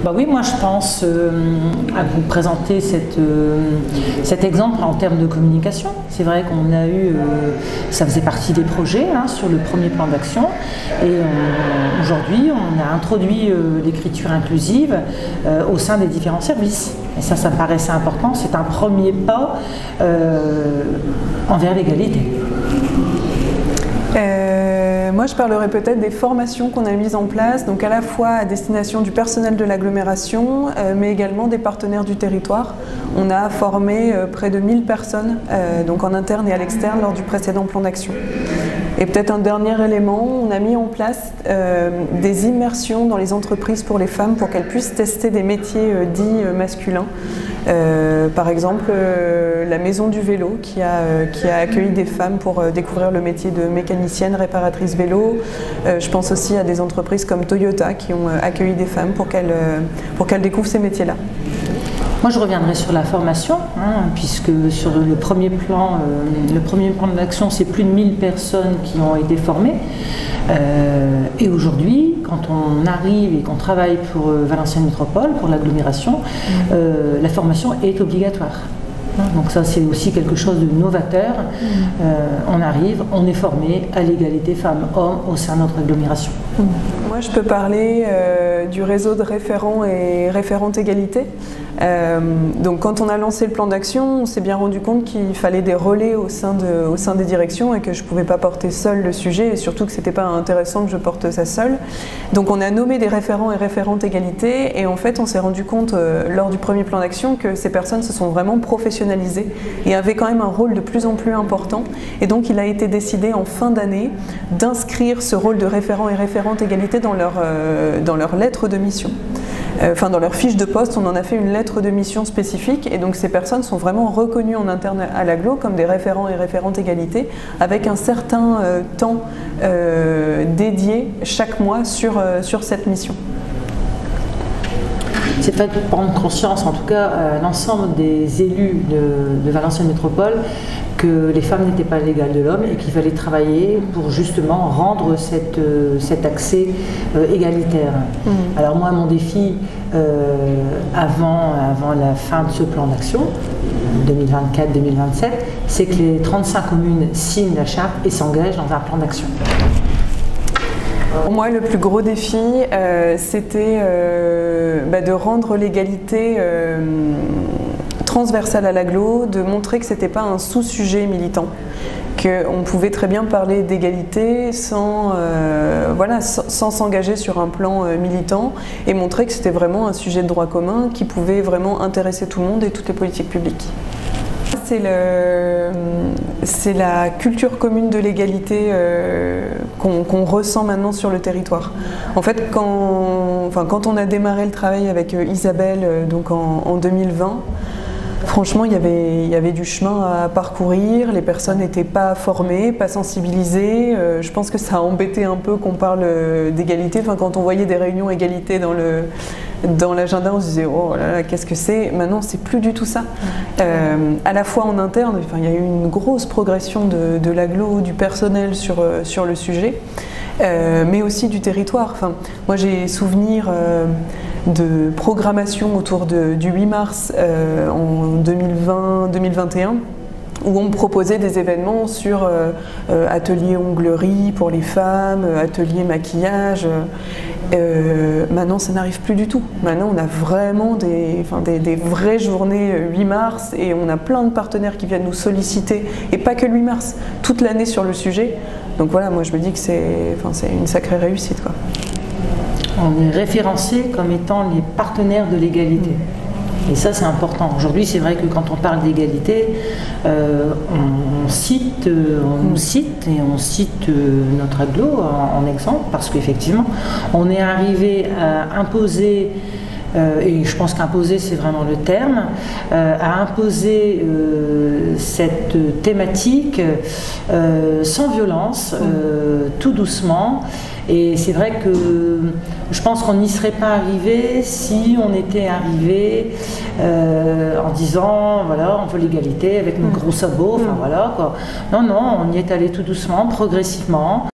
Bah oui, moi je pense à vous présenter cet exemple en termes de communication. C'est vrai qu'on a eu, ça faisait partie des projets sur le premier plan d'action, et aujourd'hui on a introduit l'écriture inclusive au sein des différents services. Et ça me paraissait important, c'est un premier pas envers l'égalité. Moi, je parlerai peut-être des formations qu'on a mises en place, donc à la fois à destination du personnel de l'agglomération, mais également des partenaires du territoire. On a formé près de 1000 personnes, donc en interne et à l'externe, lors du précédent plan d'action. Et peut-être un dernier élément, on a mis en place des immersions dans les entreprises pour les femmes pour qu'elles puissent tester des métiers dits masculins. Par exemple, la Maison du Vélo qui a accueilli des femmes pour découvrir le métier de mécanicienne, réparatrice vélo. Je pense aussi à des entreprises comme Toyota qui ont accueilli des femmes pour qu'elles découvrent ces métiers-là. Moi, je reviendrai sur la formation, puisque sur le premier plan d'action, c'est plus de 1000 personnes qui ont été formées. Et aujourd'hui, quand on arrive et qu'on travaille pour Valenciennes Métropole, pour l'agglomération, la formation est obligatoire. Donc ça, c'est aussi quelque chose de novateur. On arrive, on est formé à l'égalité femmes-hommes au sein de notre agglomération. Moi, je peux parler du réseau de référents et référentes égalité. Donc quand on a lancé le plan d'action, on s'est bien rendu compte qu'il fallait des relais au sein des directions et que je ne pouvais pas porter seule le sujet, et surtout que ce n'était pas intéressant que je porte ça seule. Donc on a nommé des référents et référentes égalité, et en fait on s'est rendu compte lors du premier plan d'action que ces personnes se sont vraiment professionnalisées et avaient quand même un rôle de plus en plus important. Et donc il a été décidé en fin d'année d'inscrire ce rôle de référent et référente égalité dans leur lettre de mission. Enfin, dans leur fiche de poste, on en a fait une lettre de mission spécifique, et donc ces personnes sont vraiment reconnues en interne à l'agglo comme des référents et référentes égalité, avec un certain temps dédié chaque mois sur cette mission. C'est fait de prendre conscience, en tout cas, l'ensemble des élus de Valenciennes Métropole, que les femmes n'étaient pas l'égale de l'homme et qu'il fallait travailler pour justement rendre cet accès égalitaire. Alors moi, mon défi, avant la fin de ce plan d'action, 2024-2027, c'est que les 35 communes signent la charte et s'engagent dans un plan d'action. Pour moi, le plus gros défi, c'était de rendre l'égalité transversale à l'agglo, de montrer que ce n'était pas un sous-sujet militant, qu'on pouvait très bien parler d'égalité sans s'engager sur un plan militant, et montrer que c'était vraiment un sujet de droit commun qui pouvait vraiment intéresser tout le monde et toutes les politiques publiques. C'est la culture commune de l'égalité qu'on ressent maintenant sur le territoire. En fait, quand on a démarré le travail avec Isabelle donc en 2020, franchement, il y avait du chemin à parcourir, les personnes n'étaient pas formées, pas sensibilisées. Je pense que ça a embêté un peu qu'on parle d'égalité. Enfin, quand on voyait des réunions égalité dans l'agenda, on se disait « oh là là, qu'est-ce que c'est ?» Maintenant, c'est plus du tout ça. À la fois en interne, il y a eu une grosse progression de l'agglo, du personnel sur le sujet, mais aussi du territoire. Enfin, moi, j'ai souvenir de programmation autour du 8 mars en 2020-2021, où on me proposait des événements sur atelier onglerie pour les femmes, atelier maquillage. Maintenant, ça n'arrive plus du tout. Maintenant, on a vraiment des vraies journées 8 mars, et on a plein de partenaires qui viennent nous solliciter, et pas que le 8 mars, toute l'année sur le sujet. Donc voilà, moi je me dis que c'est une sacrée réussite, quoi. On est référencé comme étant les partenaires de l'égalité. Et ça, c'est important. Aujourd'hui, c'est vrai que quand on parle d'égalité, on nous cite et on cite notre agglo en exemple, parce qu'effectivement, on est arrivé à imposer, et je pense qu'imposer, c'est vraiment le terme, à imposer cette thématique sans violence, tout doucement. Et c'est vrai que je pense qu'on n'y serait pas arrivé si on était arrivé en disant voilà, on veut l'égalité avec nos gros sabots, enfin voilà quoi. Non, on y est allé tout doucement, progressivement.